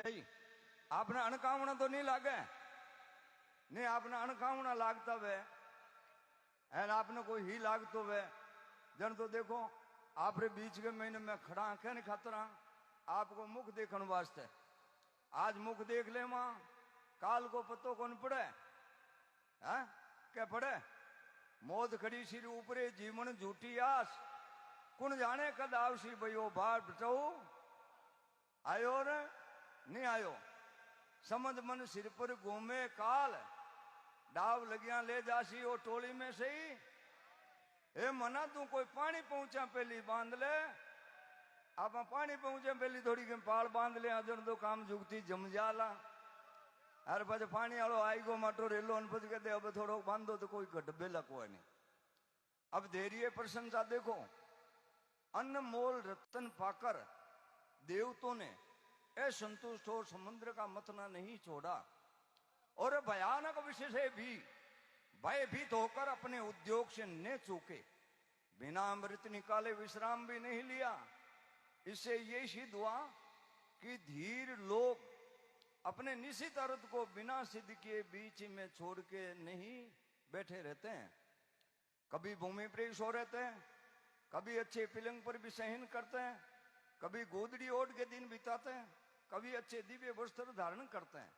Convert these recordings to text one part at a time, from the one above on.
भाई आपने अणकावना तो नहीं लागे, नहीं आपने अणकावना लागता वे एन आपने कोई ही लागतो वे जन तो देखो आपरे बीच के महीने में खड़ा कहने खातर आपको मुख देखने वास्ते आज मुख देख ले मां काल को पतो कौन पड़े है क्या पड़े मौत खड़ी सिर ऊपरे जीवन झूठी आस कुण जाने कद आवसी भयो भार बचाओ आयो ने नहीं आयो समझ मन सिर पर घूमे काल डाव लगिया ले जासी ओ टोली में सही ए मना तू कोई पानी पहुंचा पहली बांध ले आप पानी पहुंचे पहली थोड़ी के पाल बांध ले अजन तो काम जुगती जम जाला अरे पछ पानी वालों आई गो माटो रेलो पछ कहते अब थोड़ो बांधो तो कोई गड्ढे लको नहीं। अब धैर्य प्रशंसा देखो अनमोल रतन पाकर देवतों ने ए संतुष्ट हो समुद्र का मथना नहीं छोड़ा और भयानक विषय से भी भयभीत होकर अपने उद्योग से न चूके बिना अमृत निकाले विश्राम भी नहीं लिया। इससे ये सिद्ध हुआ कि धीर लोग अपने निश्चित अर्थ को बिना सिद्ध किए बीच में छोड़ के नहीं बैठे रहते हैं। कभी भूमि पर सो रहते हैं, कभी अच्छे पिलंग पर भी सहन करते हैं, कभी गोदड़ी ओढ़ के दिन बिताते हैं, कभी अच्छे दिव्य वस्त्र धारण करते हैं,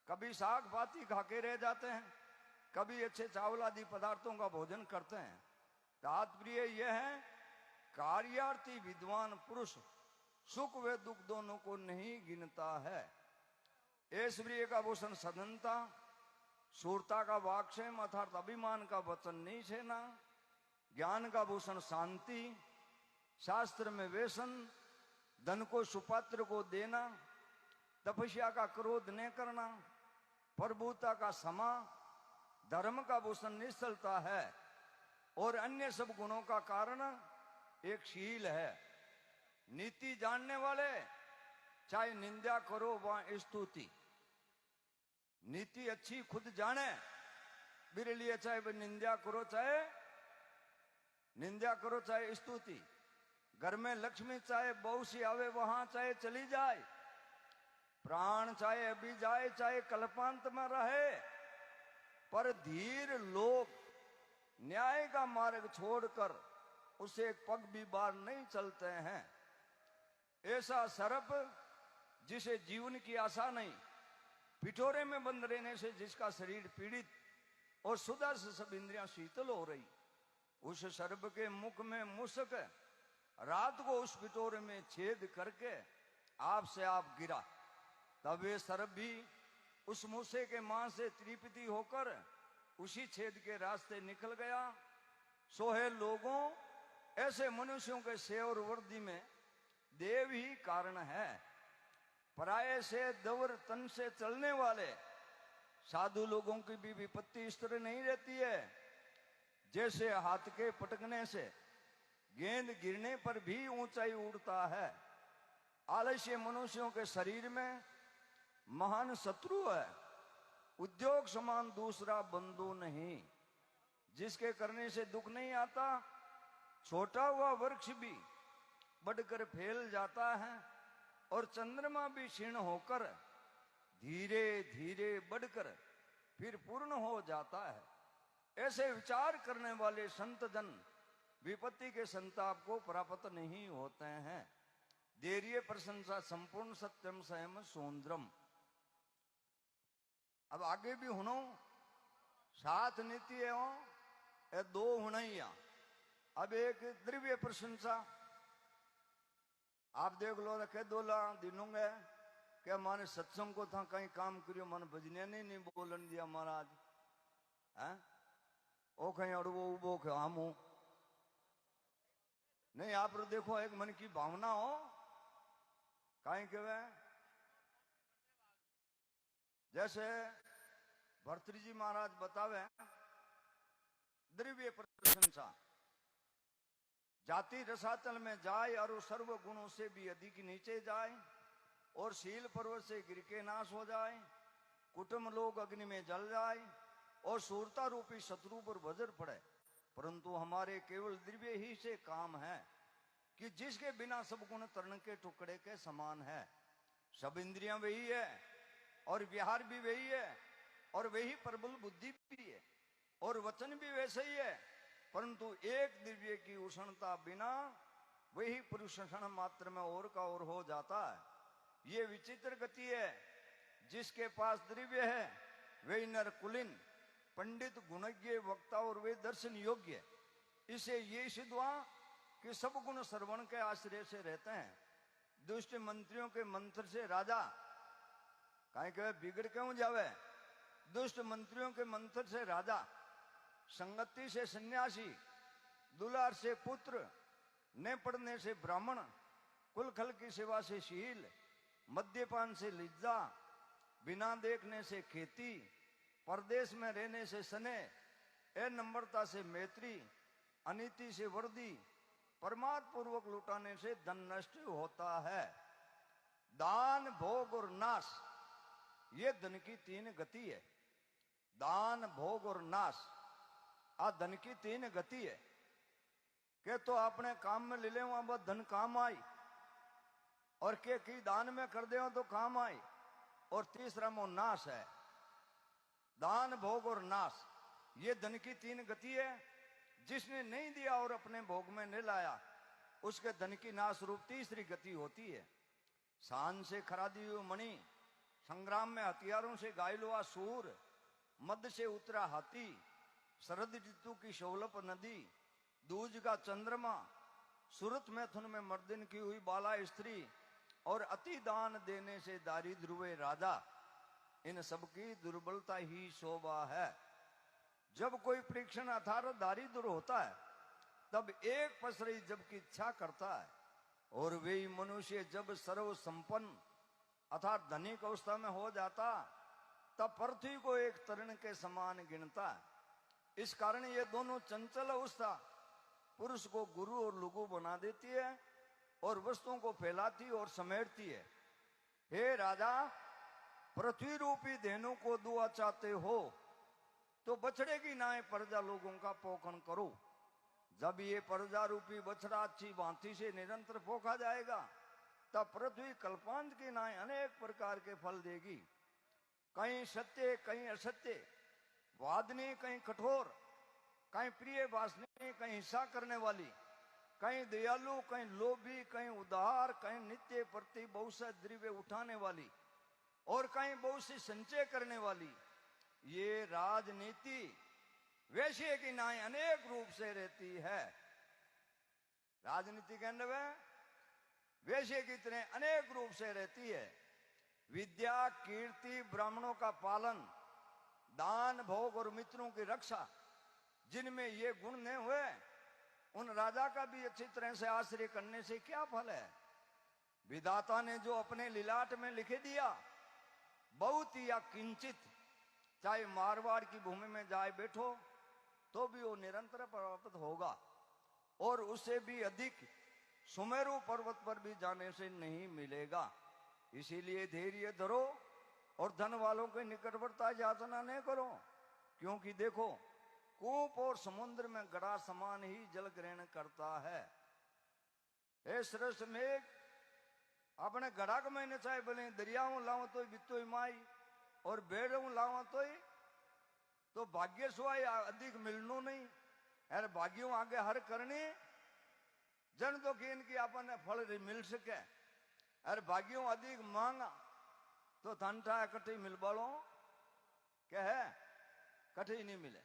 कभी साग पाती खाके रह जाते हैं, कभी अच्छे चावल आदि पदार्थों का भोजन करते हैं। तात्पर्य यह है कार्यार्थी विद्वान पुरुष सुख व दुख दोनों को नहीं गिनता है। ऐश्वर्य का भूषण सदनता, शूरता का वाक्क्षेम अर्थात अभिमान का वचन नहीं छेना, ज्ञान का भूषण शांति, शास्त्र में व्यसन, धन को सुपात्र को देना, तपस्या का क्रोध न करना, प्रभुता का समा, धर्म का भूषण निश्चलता है और अन्य सब गुणों का कारण एक शील है। नीति जानने वाले चाहे निंदा करो व स्तुति, नीति अच्छी खुद जाने मेरे लिए चाहे वह निंदा करो चाहे स्तुति, घर में लक्ष्मी चाहे बहु सी आवे वहां चाहे चली जाए, प्राण चाहे अभी जाए चाहे कल्पांत में रहे, पर धीर लोग न्याय का मार्ग छोड़कर उसे एक पग भी बार नहीं चलते हैं। ऐसा सर्प जिसे जीवन की आशा नहीं, पिठोरे में बंद रहने से जिसका शरीर पीड़ित और सुधा से सब इंद्रियां शीतल हो रही, उस सर्प के मुख में मुसक रात को उस पिठोरे में छेद करके आपसे आप गिरा, तब वे सर्प भी उस मूसे के मां से तृप्ति होकर उसी छेद के रास्ते निकल गया। सोहे लोगों ऐसे मनुष्यों के सेवर वर्दी में देव ही कारण है। पराये से दवर तन से चलने वाले साधु लोगों की भी विपत्ति इस तरह नहीं रहती है जैसे हाथ के पटकने से गेंद गिरने पर भी ऊंचाई उड़ता है। आलस्य मनुष्यों के शरीर में महान शत्रु है, उद्योग समान दूसरा बंधु नहीं। जिसके करने से दुख नहीं आता, छोटा हुआ वृक्ष भी बढ़कर फैल जाता है और चंद्रमा भी क्षीण होकर धीरे धीरे बढ़कर फिर पूर्ण हो जाता है। ऐसे विचार करने वाले संत जन विपत्ति के संताप को प्राप्त नहीं होते हैं। धैर्य प्रशंसा संपूर्ण सत्यम स्वयं सुंदरम। अब आगे भी हुनो सात नीति है दो हुनैया। अब एक द्रव्य प्रशंसा आप देख लो, रखे दो दिनों में क्या माने सत्संग को था कहीं काम करियो, मन भजने नहीं बोलन दिया महाराज है ओ कहीं अड़वो उबो के हमू नहीं। आप देखो एक मन की भावना हो कहीं के वे जैसे भर्तृ जी महाराज बतावे द्रव्य प्रशंसा जाति रसातल में जाए और सर्व गुणों से भी अधिक नीचे जाए और शील पर्वत से गिर के नाश हो जाए, कुटुंब लोग अग्नि में जल जाए और सूरता रूपी शत्रु पर वज्र पड़े, परंतु हमारे केवल द्रव्य ही से काम है कि जिसके बिना सब गुण तरण के टुकड़े के समान है। सब इंद्रियां वही है और विहार भी वही है और वही प्रबल बुद्धि भी है और वचन भी वैसे ही है, परंतु एक दिव्य की उष्णता बिना वही पुरुष क्षण मात्र में और का और हो जाता है। ये विचित्र गति है। जिसके पास द्रव्य है वही नर कुलीन पंडित गुणज्ञ वक्ता और वे दर्शन योग्य। इसे ये सिद्ध हुआ कि सब गुण श्रवण के आश्रय से रहते हैं। दुष्ट मंत्रियों के मंत्र से राजा काहे के बिगड़ क्यों जावे। दुष्ट मंत्रियों के मंत्र से राजा, संगति से सन्यासी, दुलार से पुत्र, न पढ़ने से ब्राह्मण, कुल खल की सेवा से शील, मद्यपान से लिज्जा, बिना देखने से खेती, परदेश में रहने से सने, नम्रता से मैत्री, अनीति से वर्दी, परमात्म पूर्वक लुटाने से धन नष्ट होता है। दान, भोग और नाश, ये धन की तीन गति है। दान, भोग और नाश आ धन की तीन गति है। के तो अपने काम में ले ले वहां बस धन काम आई, और के की दान में कर दे तो काम आई, और तीसरा वो नाश है। दान, भोग और नाश, ये धन की तीन गति है। जिसने नहीं दिया और अपने भोग में नहीं लाया, उसके धन की नाश रूप तीसरी गति होती है। शान से खरादी हुई मणि, संग्राम में हथियारों से घायल हुआ सूर, मध्य से उतरा हाथी, शरद ऋतु की शोलप नदी, दूज का चंद्रमा, सूरत मैथुन में मर्दिन की हुई बाला स्त्री, और अति दान देने से दारिद्र हुए राजा, इन सबकी दुर्बलता ही शोभा है। जब कोई परीक्षण अर्थात दारिद्र होता है, तब एक पसरी जब की इच्छा करता है, और वे मनुष्य जब सर्व संपन्न अर्थात धनिक अवस्था में हो जाता, तब पृथ्वी को एक तरण के समान गिनता है। इस कारण ये दोनों चंचल अवस्था पुरुष को गुरु और लघु बना देती है और वस्तुओं को फैलाती और समेटती है। हे राजा, पृथ्वी रूपी धेनु को दुआ चाहते हो तो बछड़े की नाय प्रजा लोगों का पोषण करो। जब ये प्रजा रूपी बछड़ा अच्छी भांति से निरंतर पोखा जाएगा, तब पृथ्वी कल्पांत की नाय अनेक प्रकार के फल देगी। कहीं सत्य, कहीं असत्य, वादनी, कहीं कठोर, कहीं प्रिय वासनी, कहीं हिंसा करने वाली, कहीं दयालु, कहीं लोभी, कहीं उदार, कहीं नित्य प्रति बहुत से द्रव्य उठाने वाली, और कहीं बहुत सी संचय करने वाली। ये राजनीति वैश्य की नाई अनेक रूप से रहती है। राजनीति के अंदर वैश्य की तरह अनेक रूप से रहती है। विद्या, कीर्ति, ब्राह्मणों का पालन, दान, भोग और मित्रों की रक्षा, जिनमें ये गुण नहीं हुए, उन राजा का भी अच्छी तरह से आश्रय करने से क्या फल है। विधाता ने जो अपने लिलाट में लिखे दिया, बहुत या किंचित, चाहे मारवाड़ की भूमि में जाए बैठो तो भी वो निरंतर प्राप्त होगा, और उससे भी अधिक सुमेरु पर्वत पर भी जाने से नहीं मिलेगा। इसीलिए धैर्य धरो और धन वालों के निकटवर्ता याचना नहीं करो, क्योंकि देखो कूप और समुद्र में गड़ा समान ही जल ग्रहण करता है। हे श्रेष्ठ मेघ, अपने गड़ा को मैंने चाहे बोले दरियाओं लाओ तो बितो ही माई, और बेड़ों लाओ तो भाग्य सुहाई अधिक मिलनो नहीं। यार भाग्यों आगे हर करनी जन तो कि इनकी अपन फल मिल सके। अरे भाग्यों अधिक मांगा तो धनठा कटी मिल बालो क्या है, कटी नहीं मिले।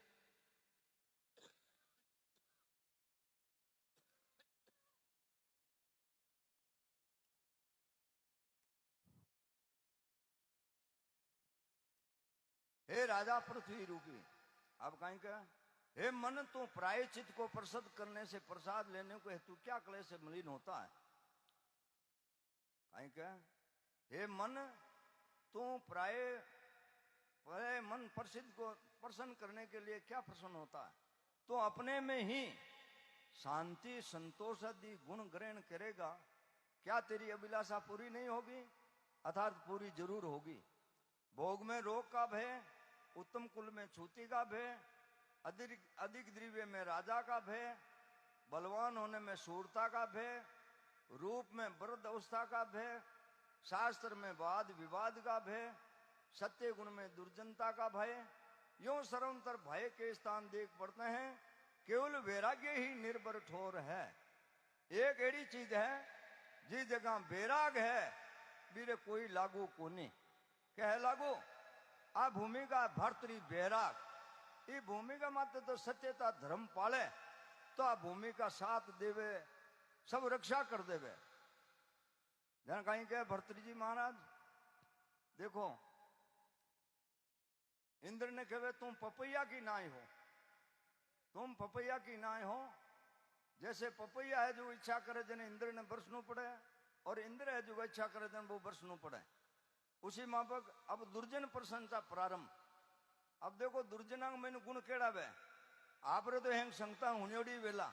हे राजा पृथ्वी रूपी, अब कहीं का हे मन, तू प्रायचित को प्रसाद करने से प्रसाद लेने को हेतु क्या क्लेश से मलिन होता है। कहीं का हे मन, तू प्राय मन प्रसिद्ध को प्रसन्न करने के लिए क्या प्रसन्न होता है। तो अपने में ही शांति, संतोष आदि गुण ग्रहण करेगा, क्या तेरी अभिलाषा पूरी नहीं होगी? अर्थात पूरी जरूर होगी। भोग में रोग का भय, उत्तम कुल में छूती का भय, अधिक द्रव्य में राजा का भय, बलवान होने में शूरता का भय, रूप में वृद्ध अवस्था का भय, शास्त्र में वाद विवाद का भय, सत्य गुण में दुर्जनता का भय, यूं सर्वतर भय के स्थान देख पड़ते हैं, केवल वैराग्य ही निर्भर ठोर है। एक एड़ी चीज है जिस जगह वैराग है बीरे कोई लागू कोनी। क्या है लागू? आ भूमि का भर्तरी वैराग, ये भूमि का मात्र तो सत्यता धर्म पाले तो आ भूमि का साथ देवे, सब रक्षा कर देवे। जन कहीं कहे भर्तरी जी महाराज देखो, इंद्र ने कहे तुम पपैया की नाई हो, तुम पपैया की नाई हो। जैसे पपैया है जो इच्छा करे जने इंद्र ने बरसनू पड़े, और इंद्र है जो इच्छा करे जने वो बरसनू पड़े। उसी मापक अब दुर्जन प्रशंसा प्रारंभ। अब देखो दुर्जनांग मैंने गुण केड़ा वे, आपरे तो हेंग संगता हुनियोड़ी वेला,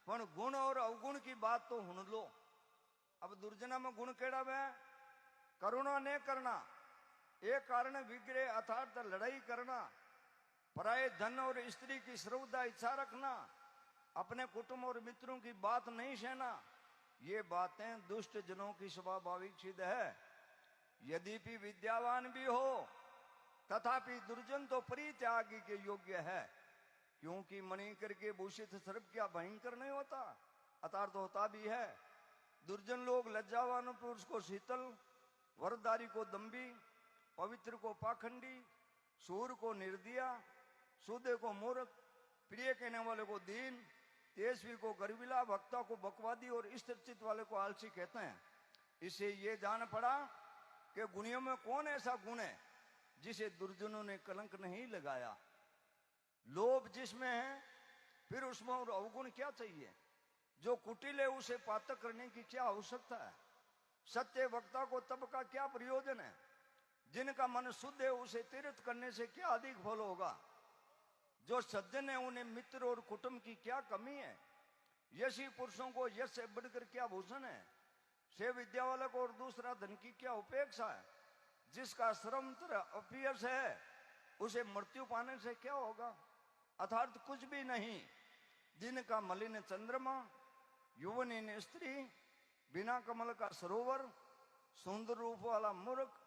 पण गुण और अवगुण की बात तो हुन लो। अब दुर्जना में गुण केड़ा वे, करुणा ने करना, एक कारण विग्रह अर्थात लड़ाई करना, पराये धन और स्त्री की श्रद्धा इच्छा रखना, अपने कुटुंब और मित्रों की बात नहीं सहना, ये बातें दुष्ट जनों की स्वाभाविक सिद्ध है। यद्यपि विद्यावान भी हो तथापि दुर्जन तो परित्याग के योग्य है, क्योंकि मणि करके भूषित सर्प क्या भयंकर नहीं होता, अर्थात तो होता भी है। दुर्जन लोग लज्जावान पुरुष को शीतल, वरदारी को दम्भी, पवित्र को पाखंडी, सूर को निर्दया, सूदे को मूर्ख, प्रिय कहने वाले को दीन, तेजस्वी को गर्विला, वक्ता को बकवादी और स्थिरचित वाले को आलसी कहते हैं। इसे ये जान पड़ा कि गुणियों में कौन ऐसा गुण है जिसे दुर्जनों ने कलंक नहीं लगाया। लोभ जिसमें है फिर उसमें और अवगुण क्या चाहिए? जो कुटिल है उसे पातक करने की क्या आवश्यकता है? सत्य वक्ता को तब का क्या प्रयोजन है? जिनका मन शुद्ध है उसे तीर्थ करने से क्या अधिक फल होगा? जो सज्जन है उन्हें मित्र और कुटुंब की क्या कमी है? यशी पुरुषों को यश से बढ़कर क्या भूषण है? से विद्या वाले को और दूसरा धन की क्या उपेक्षा है? जिसका श्रम अपयश है उसे मृत्यु पाने से क्या होगा? अर्थात कुछ भी नहीं। जिनका मलिन चंद्रमा, युवनीन स्त्री, बिना कमल का सरोवर, सुंदर रूप वाला मूर्ख,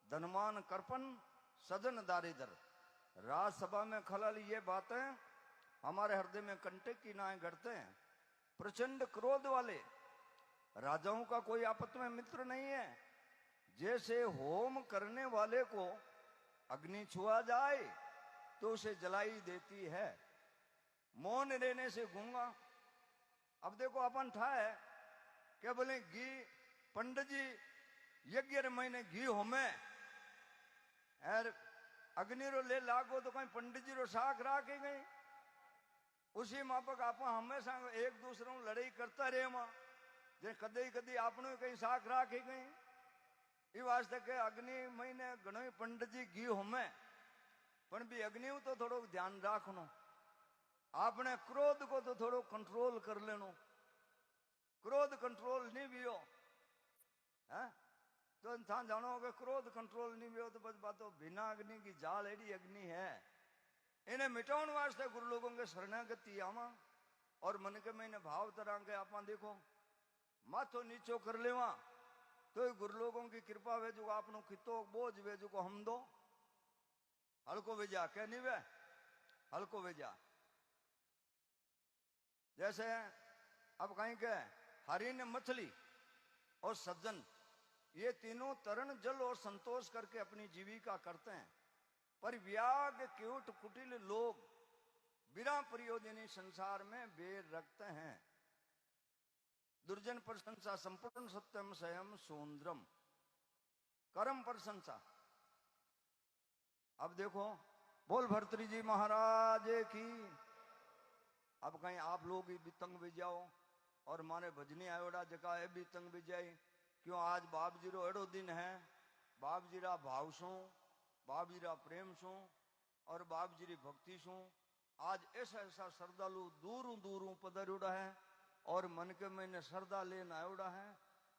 धनवान कर्पण, सजन दारिदर, राजसभा में खलल, ये बातें हमारे हृदय में कंटक की नाएं गढ़ते हैं। प्रचंड क्रोध वाले राजाओं का कोई आपस में मित्र नहीं है। जैसे होम करने वाले को अग्नि छुआ जाए तो उसे जलाई देती है, मौन रहने से गूंगा। अब देखो अपन था है क्या बोले घी, पंडित जी यज्ञ महीने घी होमे यार अग्नि रो ले लागो तो कहीं पंडित जी रो साख राखे गई। उसी मापक आप हमेशा एक दूसरे को लड़ाई करता रहे वहां, जे कदे कदी आपने कहीं साख राखी गई। ये वास्ते के अग्नि महीने घणो पंडित जी घी होमे, पण भी अग्नि तो थोड़ो ध्यान राखनो, आपने क्रोध को तो थोड़ो कंट्रोल कर लेनो। क्रोध कंट्रोल नहीं भी हो है तो इंसान जानो कि क्रोध कंट्रोल नहीं भी हो तो बस बात तो बिना अग्नि की जाल एडी अग्नि है। इन्हें मिटाउन वास्ते गुरु लोगों के शरणागति आवा और मन के मैंने भाव तरह के आप देखो माथो नीचो कर लेवा तो गुरु लोगों की कृपा वे जो आपनो खितो बोझ वे जो को हम दो हल्को वेजा कह नहीं वे हल्को वेजा। जैसे अब कहीं के हरिन, मछली और सज्जन, ये तीनों तरण जल और संतोष करके अपनी जीविका करते हैं, पर व्याग क्यूट कुटिल लोग बिना प्रयोजनी संसार में बेर रखते हैं। दुर्जन प्रशंसा संपूर्ण सत्यम स्वयं सुंदरम, कर्म प्रशंसा। अब देखो बोल भर्तृ जी महाराज की। अब कहीं आप लोग भी तंग भी जाओ और मारे भजनी आयोड़ा जका है भी तंग भी जाए, क्यों आज बाप जी रो एड़ो दिन है, बाप जी रा भाव सो, बाप जी रा प्रेम सो और बाप जी री भक्ति सो आज ऐसा ऐसा श्रद्धालु दूरों दूरों पधारोड़ा है और मन के मैंने श्रद्धा लेन आयोड़ा है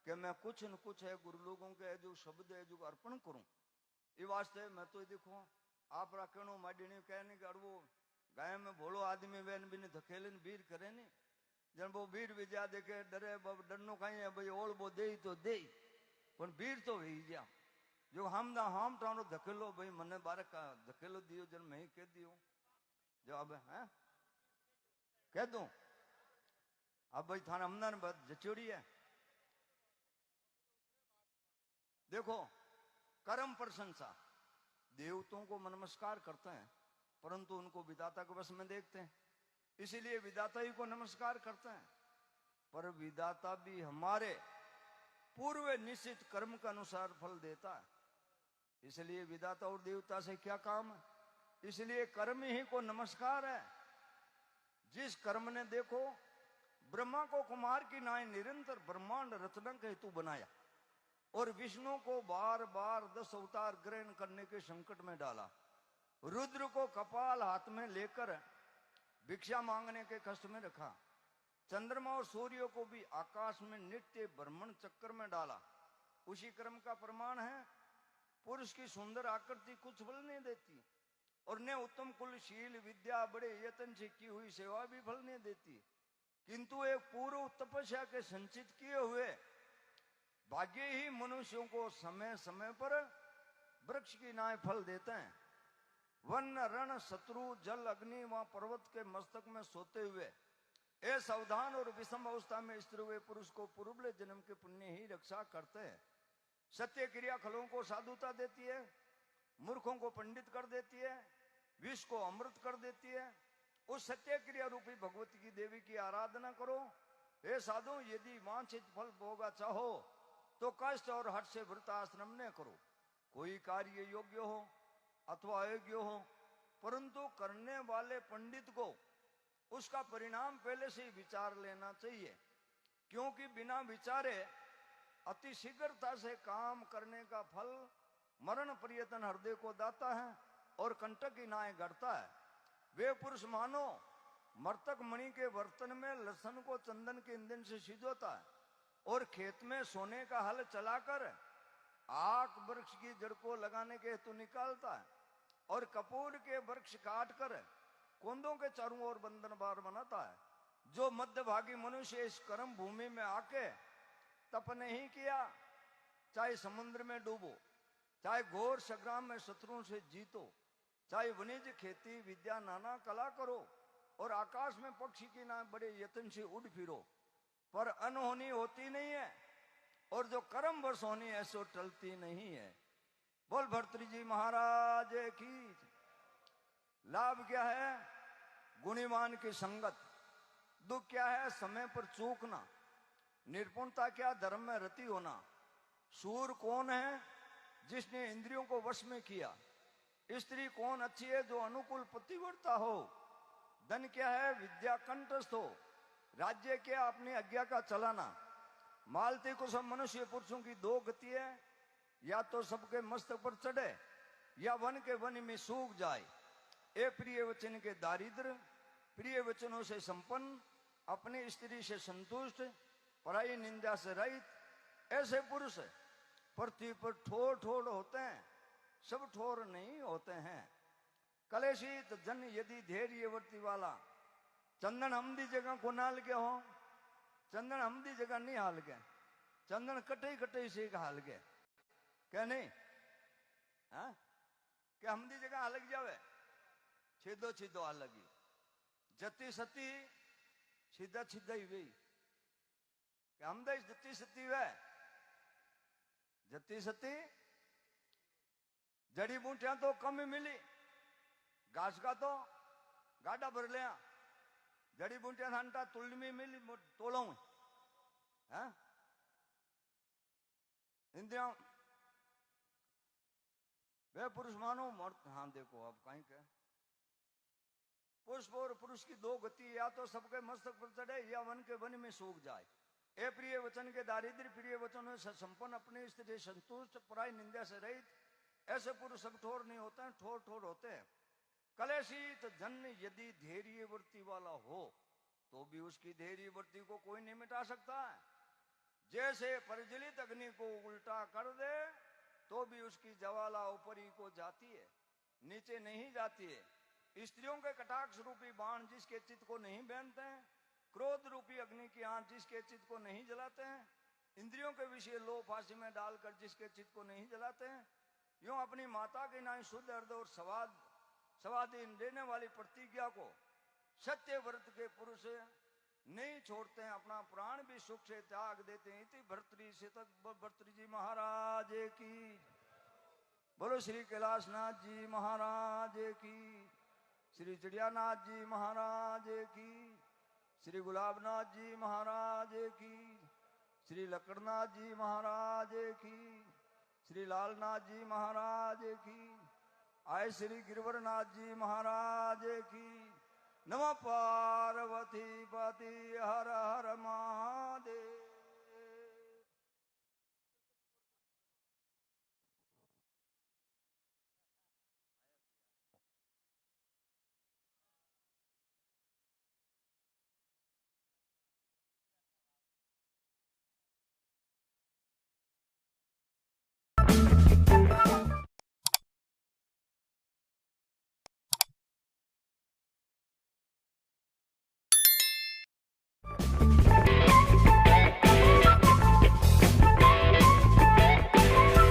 कि मैं कुछ न कुछ है गुरु लोगों के जो शब्द है जो अर्पण करूं। ये वास्ते मैं तो देखो आप कहनो माडीनी कहने कि अड़वो गाय में भोलो आदमी वेन भी धकेले भीड़ करे नहीं, जन वो भीड़ भी जा देखे डरे डरनो कहीं है भाई ओल वो दे तो दे, પણ વીર તો વહી ગયા જો હામ ટાણો ધકેલો ભાઈ મને બારે ધકેલો દિયો જન मैं कह दियो जो अब है कह दूं अब भाई थाने हमने बात जचोड़ी है। देखो कर्म प्रशंसा देवताओं को नमस्कार करते हैं परंतु उनको विधाता के वश में देखते हैं, इसीलिए विधाता ही को नमस्कार करते हैं। पर विधाता भी हमारे पूर्व निश्चित कर्म के अनुसार फल देता है, इसलिए विधाता और देवता से क्या काम है, इसलिए कर्म ही को नमस्कार है। जिस कर्म ने देखो ब्रह्मा को कुमार की नाई निरंतर ब्रह्मांड रचना के हेतु बनाया और विष्णु को बार बार 10 अवतार ग्रहण करने के संकट में डाला, रुद्र को कपाल हाथ में लेकर भिक्षा मांगने के कष्ट में रखा, चंद्रमा और सूर्य को भी आकाश में नित्य भ्रमण चक्कर में डाला। उसी कर्म का प्रमाण है पुरुष की सुंदर आकृति कुछ फल नहीं देती और ने उत्तम कुलशील विद्या बड़े यत्न से की हुई सेवा भी फल नहीं देती, किंतु एक पूर्व तपस्या के संचित किए हुए भाग्य ही मनुष्यों को समय समय पर वृक्ष की नाय फल देते हैं। वन रण शत्रु जल अग्नि व पर्वत के मस्तक में सोते हुए ए सावधान और विषम अवस्था में स्थिर हुए पुरुष को पूर्व जन्म के पुण्य ही रक्षा करते हैं। सत्य क्रिया खलों को साधुता देती है, मूर्खों को पंडित कर देती है, विष को अमृत कर देती है। उस सत्य क्रिया रूपी भगवती की देवी की आराधना करो। हे साधु, यदि वांछित फल भोगा चाहो तो कष्ट और हट से व्रत आश्रम न करो। कोई कार्य योग्य हो अथवा अयोग्य हो, परंतु करने वाले पंडित को उसका परिणाम पहले से ही विचार लेना चाहिए, क्योंकि बिना विचारे अति शीघ्रता से काम करने का फल मरण पर्यतन हृदय को दाता है और कंटक की नाय गढ़ता है। वे पुरुष मानो मर्तक मणि के बर्तन में लहसुन को चंदन के ईंधन से सिजोता है और खेत में सोने का हल चलाकर आक वृक्ष की जड़ को लगाने के हेतु निकालता है और कपूर के वृक्ष काट कर कोंदों के चारों ओर बंधन बार बनाता है। जो मध्यभागी मनुष्य इस कर्म भूमि में आके तप नहीं किया, चाहे समुद्र में डूबो, चाहे घोर संग्राम में शत्रुओं से जीतो, चाहे वनिज खेती विद्या नाना कला करो और आकाश में पक्षी की ना बड़े यत्न से उड़ फिरो, पर अनहोनी होती नहीं है और जो कर्म वर्ष होनी है सो टलती नहीं है। बोल भर्तृ जी महाराज की। लाभ क्या है? गुणीमान की संगत। दुख क्या है? समय पर चूकना। निपुणता क्या? धर्म में रति होना। सूर कौन है? जिसने इंद्रियों को वश में किया। स्त्री कौन अच्छी है? जो अनुकूल पतिव्रता हो। धन क्या है? विद्या कंठस्थ हो। राज्य क्या? अपनी आज्ञा का चलाना। मालती को सब मनुष्य पुरुषों की दो गति है, या तो सबके मस्तक पर चढ़े या वन के वन में सूख जाए। ए प्रिय वचन के दारिद्र, प्रिय वचनों से संपन्न, अपनी स्त्री से संतुष्ट, पराई निंदा से रहित, ऐसे पुरुष पृथ्वी पर ठोर ठोर होते हैं, सब ठोर नहीं होते हैं। कलेशित जन यदि धैर्यवर्ती वाला। चंदन हमदी जगह को नाल के हो, चंदन हमदी जगह नहीं हाल के, चंदन कटे कटे से हाल के, क्या नहीं? हाँ, क्या हमदी जगह अलग जावे? छेदो छेदो अलगी। जति सती सीधा सीधा ही वही। क्या हम देश जति सती वे? जति सती जड़ी बूटियां तो कम ही मिली, घास का तो गाड़ा भर लिया, जड़ी बूटियां थानता तुल में मिली तोलो है। इंद्रिया वे पुरुष मानो मर्द। हाँ देखो अब कहीं के पुष्प और पुरुष की दो गति, या तो सबके मस्तक पर चढ़े या वन के वन में सूख जाए। ए प्रिय वचन के दारिद्र, प्रिय वचनों से संपन्न, अपने स्थिति संतुष्ट, पराई निंदा से रहित, ऐसे पुरुष सब ठोर नहीं होते हैं, ठोर ठोर होते हैं। कलेशित जन यदि धैर्यवर्ती वाला हो तो भी उसकी धैर्यवर्ती को कोई नहीं मिटा सकता है। जैसे प्रज्वलित अग्नि को उल्टा कर दे तो भी उसकी ज्वाला ऊपरी को जाती है, नीचे नहीं जाती है। स्त्रियों के कटाक्ष रूपी बाण जिसके चित्त को नहीं बांधते हैं, क्रोध रूपी अग्नि की आंच जिसके चित्त को नहीं जलाते हैं, इंद्रियों के विषय लो फांसी में डालकर जिसके चित्त को नहीं जलाते हैं, यूं अपनी माता के नाई शुद्ध हृदय और स्वाधीन देने वाली प्रतिज्ञा को सत्य व्रत के पुरुष नहीं छोड़ते हैं, अपना प्राण भी सुख से त्याग देते हैं। इति भर्तृ से तक भर्तृ जी महाराज की बोलो, श्री कैलाशनाथ जी महाराज की, श्री चिड़ियानाथ जी महाराज की, श्री गुलाबनाथ जी महाराज की, श्री लक्कड़नाथ जी महाराज की, श्री लालनाथ जी महाराज की, आय श्री गिरवरनाथ जी महाराज की। नमः पार्वती पति हर हर महादेव।